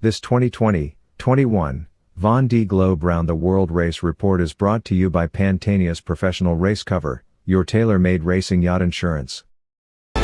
This 2020-21 Vendée Globe Round the World Race Report is brought to you by Pantanius Professional Race Cover, your tailor-made racing yacht insurance. If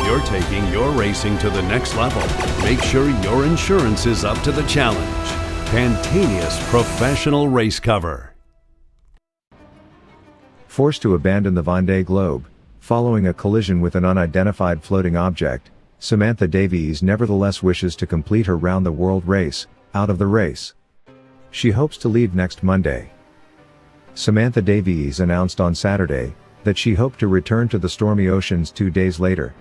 you're taking your racing to the next level, make sure your insurance is up to the challenge. Pantanius Professional Race Cover. Forced to abandon the Vendée Globe, following a collision with an unidentified floating object, Samantha Davies nevertheless wishes to complete her round-the-world race, out of the race. She hopes to leave next Monday. Samantha Davies announced on Saturday that she hoped to return to the stormy oceans 2 days later.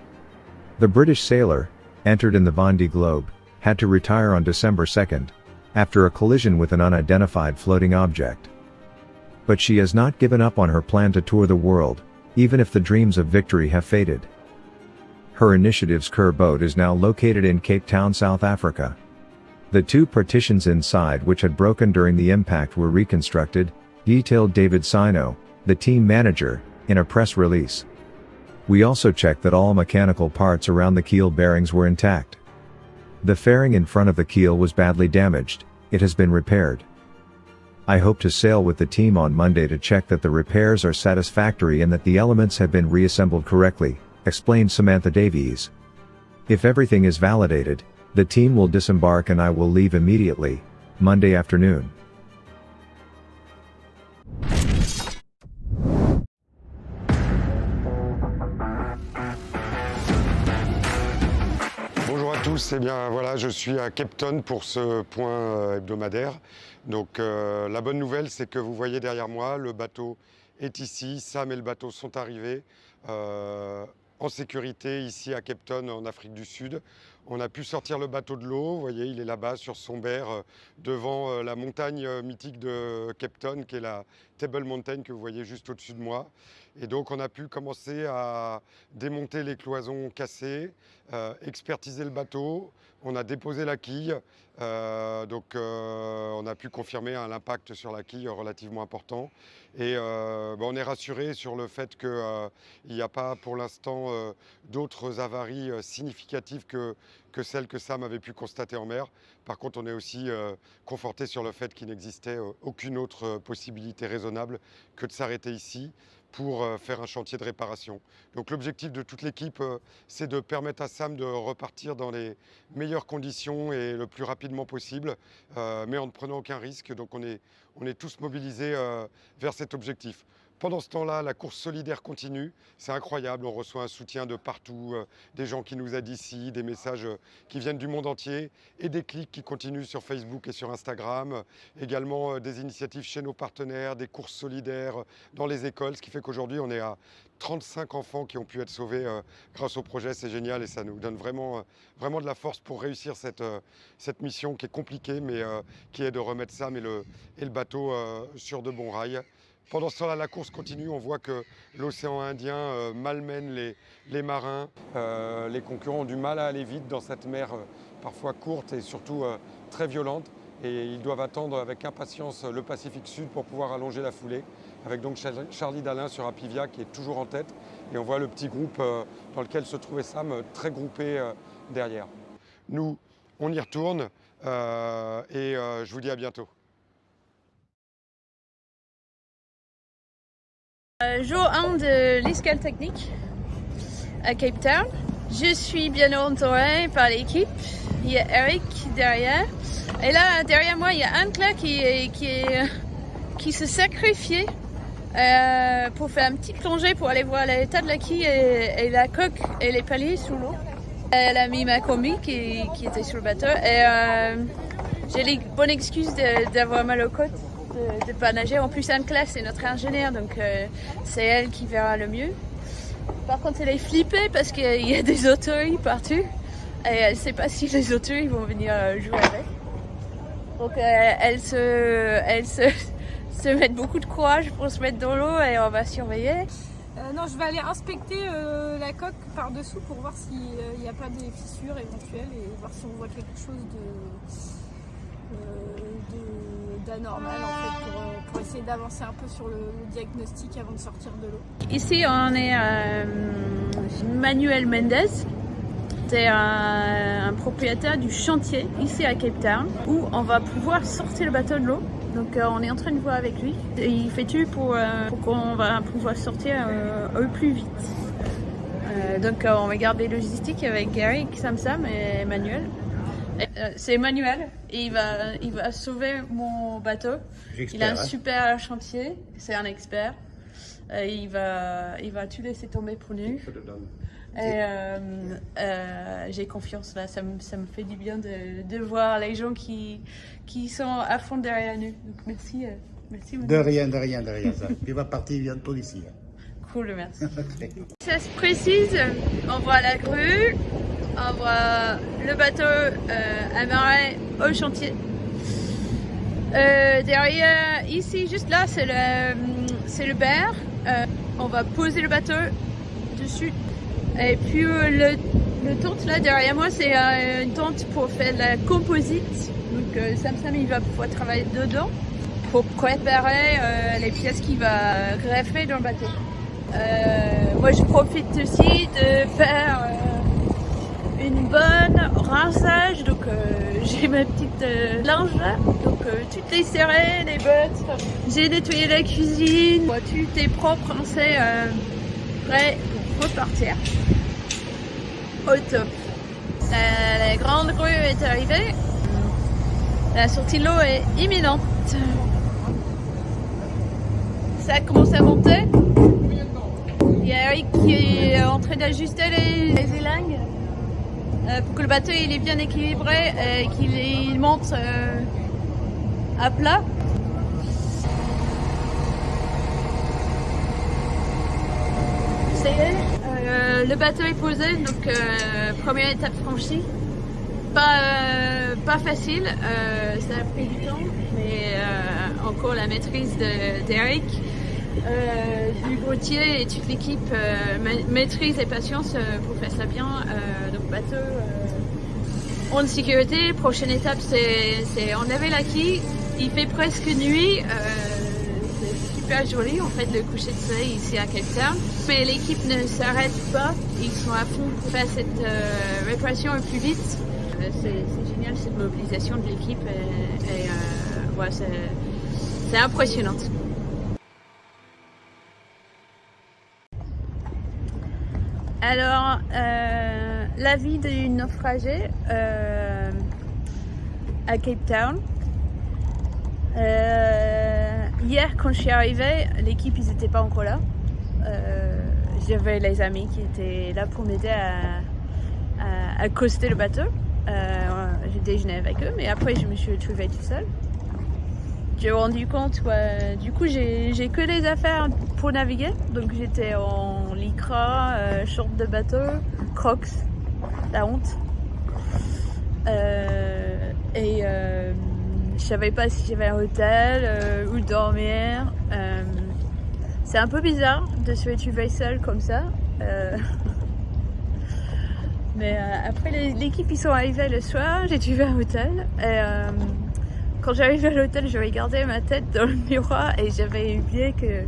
The British sailor, entered in the Vendée Globe, had to retire on December 2nd, after a collision with an unidentified floating object. But she has not given up on her plan to tour the world, even if the dreams of victory have faded. Her initiative's Kerr boat is now located in Cape Town, South Africa. The 2 partitions inside which had broken during the impact were reconstructed, detailed David Sino, the team manager, in a press release. We also checked that all mechanical parts around the keel bearings were intact. The fairing in front of the keel was badly damaged. It has been repaired. I hope to sail with the team on Monday to check that the repairs are satisfactory and that the elements have been reassembled correctly, explained Samantha Davies. If everything is validated, the team will disembark and I will leave immediately, Monday afternoon. Bonjour à tous, eh bien voilà, je suis à Cape Town pour ce point hebdomadaire. Donc la bonne nouvelle, c'est que vous voyez derrière moi, le bateau est ici, Sam et le bateau sont arrivés en sécurité ici à Cape Town en Afrique du Sud. On a pu sortir le bateau de l'eau, vous voyez, il est là-bas sur son berre devant la montagne mythique de Cape Town qui est la Table Mountain que vous voyez juste au-dessus de moi. Et donc on a pu commencer à démonter les cloisons cassées, expertiser le bateau, on a déposé la quille, on a pu confirmer l'impact sur la quille relativement important. Et on est rassuré sur le fait qu'il n'y a pas pour l'instant d'autres avaries significatives que celles que Sam avait pu constater en mer. Par contre, on est aussi conforté sur le fait qu'il n'existait aucune autre possibilité raisonnable que de s'arrêter ici pour faire un chantier de réparation. Donc l'objectif de toute l'équipe, c'est de permettre à Sam de repartir dans les meilleures conditions et le plus rapidement possible, mais en ne prenant aucun risque. Donc on est tous mobilisés vers cet objectif. Pendant ce temps-là, la course solidaire continue. C'est incroyable, on reçoit un soutien de partout, des gens qui nous aident ici, des messages qui viennent du monde entier et des clics qui continuent sur Facebook et sur Instagram. Également des initiatives chez nos partenaires, des courses solidaires dans les écoles, ce qui fait qu'aujourd'hui on est à 35 enfants qui ont pu être sauvés grâce au projet. C'est génial et ça nous donne vraiment de la force pour réussir cette mission qui est compliquée, mais qui est de remettre Sam et le bateau sur de bons rails. Pendant ce temps-là, la course continue. On voit que l'océan Indien malmène les marins. Les concurrents ont du mal à aller vite dans cette mer parfois courte et surtout très violente. Et ils doivent attendre avec impatience le Pacifique Sud pour pouvoir allonger la foulée. Avec donc Charlie Dalin sur Apivia qui est toujours en tête. Et on voit le petit groupe dans lequel se trouvait Sam très groupé derrière. Nous, on y retourne et je vous dis à bientôt. Jour 1 de l'escale technique à Cape Town. Je suis bien entourée par l'équipe. Il y a Eric derrière. Et là, derrière moi, il y a Anne-Claire qui se sacrifiait pour faire un petit plongée pour aller voir l'état de la quille et la coque et les paliers sous l'eau. Elle a mis ma combi qui était sur le bateau et j'ai les bonnes excuses d'avoir mal aux côtes. De pas nager. En plus, Anne-Claire, c'est notre ingénieure, donc c'est elle qui verra le mieux. Par contre, elle est flippée parce qu'il y a des autoris partout et elle ne sait pas si les autoris vont venir jouer avec. Donc, elle se met beaucoup de courage pour se mettre dans l'eau et on va surveiller. Non, je vais aller inspecter la coque par-dessous pour voir s'il n'y a pas des fissures éventuelles et voir si on voit quelque chose d'anormal en fait pour essayer d'avancer un peu sur le diagnostic avant de sortir de l'eau. Ici, on est à Manuel Mendes. C'est un propriétaire du chantier ici à Cape Town où on va pouvoir sortir le bateau de l'eau. Donc on est en train de voir avec lui. Et il fait tout pour qu'on va pouvoir sortir au plus vite. Donc on va garder logistique avec Eric, Samsam et Manuel. C'est Manuel et il va sauver mon bateau. Il a un super chantier, c'est un expert. Il va tout laisser tomber pour nous. Et j'ai confiance là, ça me fait du bien de voir les gens qui sont à fond derrière nous. Donc merci Manuel. De rien. Ça. Il va partir bientôt d'ici. Cool, merci. Ça se précise, on voit la grue, on voit le bateau amarré au chantier. Derrière, ici, juste là, c'est le ber. On va poser le bateau dessus. Et puis le tente là derrière moi, c'est une tente pour faire de la composite. Donc Samsam il va pouvoir travailler dedans pour préparer les pièces qu'il va greffer dans le bateau. Moi je profite aussi de faire une bonne rinçage, donc j'ai ma petite linge là, donc toutes les serrées, les bottes, j'ai nettoyé la cuisine, tout est propre, c'est prêt pour repartir. Au top. La grande grue est arrivée, la sortie de l'eau est imminente. Ça commence à monter. Il y a Eric qui est en train d'ajuster les élingues pour que le bateau il est bien équilibré et qu'il monte à plat. Ça y est, le bateau est posé, donc première étape franchie. Pas facile, ça a pris du temps, mais encore la maîtrise d'Eric. Du Gauthier et toute l'équipe maîtrise et patience pour faire ça bien. Donc bateau en sécurité. Prochaine étape c'est en Navelaki. Il fait presque nuit. C'est super joli en fait le coucher de soleil ici à Cape Town. Mais l'équipe ne s'arrête pas. Ils sont à fond pour faire cette réparation au plus vite. C'est génial cette mobilisation de l'équipe et ouais, c'est impressionnant. Alors, la vie du naufragé à Cape Town. Hier, quand je suis arrivée, l'équipe, ils n'étaient pas encore là. J'avais les amis qui étaient là pour m'aider à accoster le bateau. J'ai déjeuné avec eux, mais après, je me suis retrouvée toute seule. J'ai rendu compte, du coup j'ai que des affaires pour naviguer, donc j'étais en lycra, short de bateau, crocs, la honte. Et je savais pas si j'avais un hôtel, où dormir. C'est un peu bizarre de se retrouver seule comme ça. Mais après l'équipe ils sont arrivés le soir, j'ai trouvé un hôtel. Et, quand j'arrivais à l'hôtel, je regardais ma tête dans le miroir et j'avais oublié que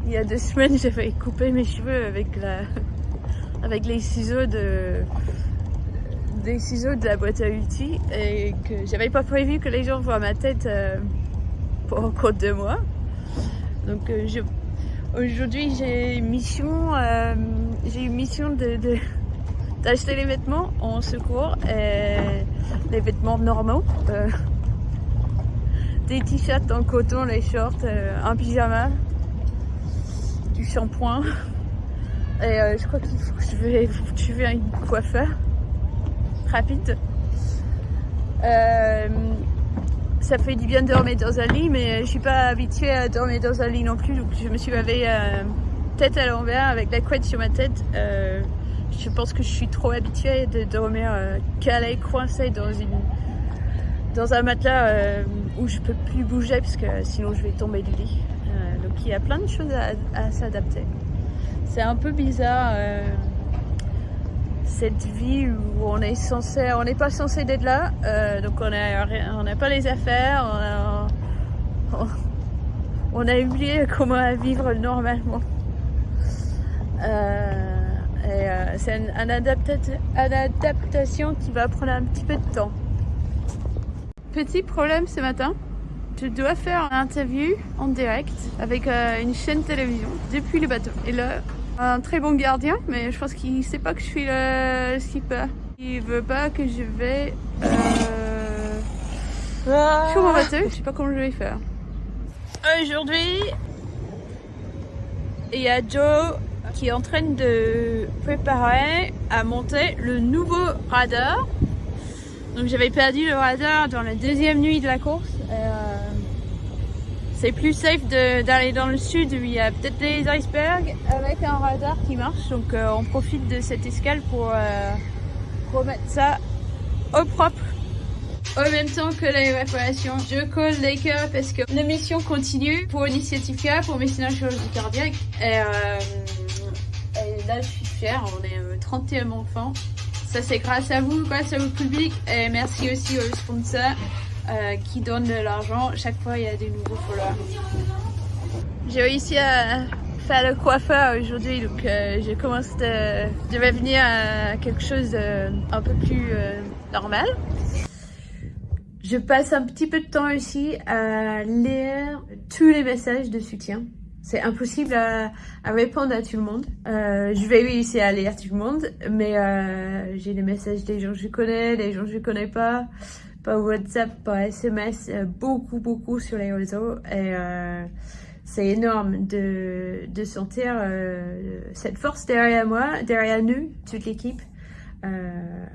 il y a 2 semaines, j'avais coupé mes cheveux avec les ciseaux de la boîte à outils et que j'avais pas prévu que les gens voient ma tête pour encore 2 mois. Donc aujourd'hui, j'ai une mission d'acheter les vêtements en secours et les vêtements normaux. Des t-shirts en coton, les shorts, un pyjama, du shampoing. Et je crois qu'il faut que je vais trouver un coiffeur rapide. Ça fait du bien de dormir dans un lit, mais je suis pas habituée à dormir dans un lit non plus. Donc je me suis réveillée tête à l'envers avec la couette sur ma tête. Je pense que je suis trop habituée de dormir calée, coincée dans un matelas où je peux plus bouger parce que sinon je vais tomber du lit. Donc il y a plein de choses à s'adapter. C'est un peu bizarre. cette vie où on n'est pas censé d'être là, donc on n'a pas les affaires, on a oublié comment vivre normalement. C'est une adaptation qui va prendre un petit peu de temps. Petit problème ce matin, je dois faire une interview en direct avec une chaîne télévision depuis le bateau. Et là, un très bon gardien, mais je pense qu'il sait pas que je suis le skipper. Il veut pas que je vais sur mon bateau. Je sais pas comment je vais faire. Aujourd'hui, il y a Joe qui est en train de préparer à monter le nouveau radar. Donc j'avais perdu le radar dans la deuxième nuit de la course. C'est plus safe d'aller dans le sud où il y a peut-être des icebergs avec un radar qui marche. Donc on profite de cette escale pour remettre ça au propre. En même temps que les réparations, je colle les cœurs parce que la mission continue pour Initiative K, pour Mécénat Chirurgie Cardiaque. Et là, je suis fière, on est 31 enfants. Ça, c'est grâce à vous public. Et merci aussi aux sponsors qui donnent de l'argent. Chaque fois, il y a des nouveaux followers. J'ai réussi à faire le coiffeur aujourd'hui, donc je commence de revenir à quelque chose d'un peu plus normal. Je passe un petit peu de temps aussi à lire tous les messages de soutien. C'est impossible à répondre à tout le monde. Je vais réussir à lire tout le monde, mais j'ai des messages des gens que je connais, des gens que je connais pas, par WhatsApp, par SMS, beaucoup sur les réseaux. Et c'est énorme de sentir cette force derrière moi, derrière nous, toute l'équipe.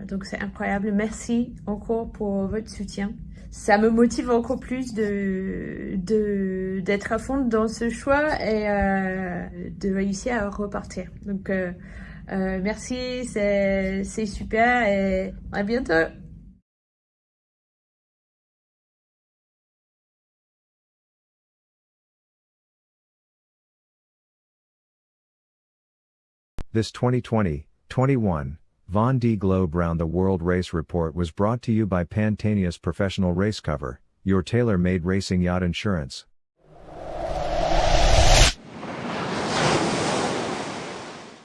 Donc c'est incroyable. Merci encore pour votre soutien. Ça me motive encore plus d'être à fond dans ce choix et de réussir à repartir. Donc merci, c'est super et à bientôt. This 2020-21 Vendée Globe Round the World Race Report was brought to you by Pantanius Professional Race Cover, your tailor-made racing yacht insurance.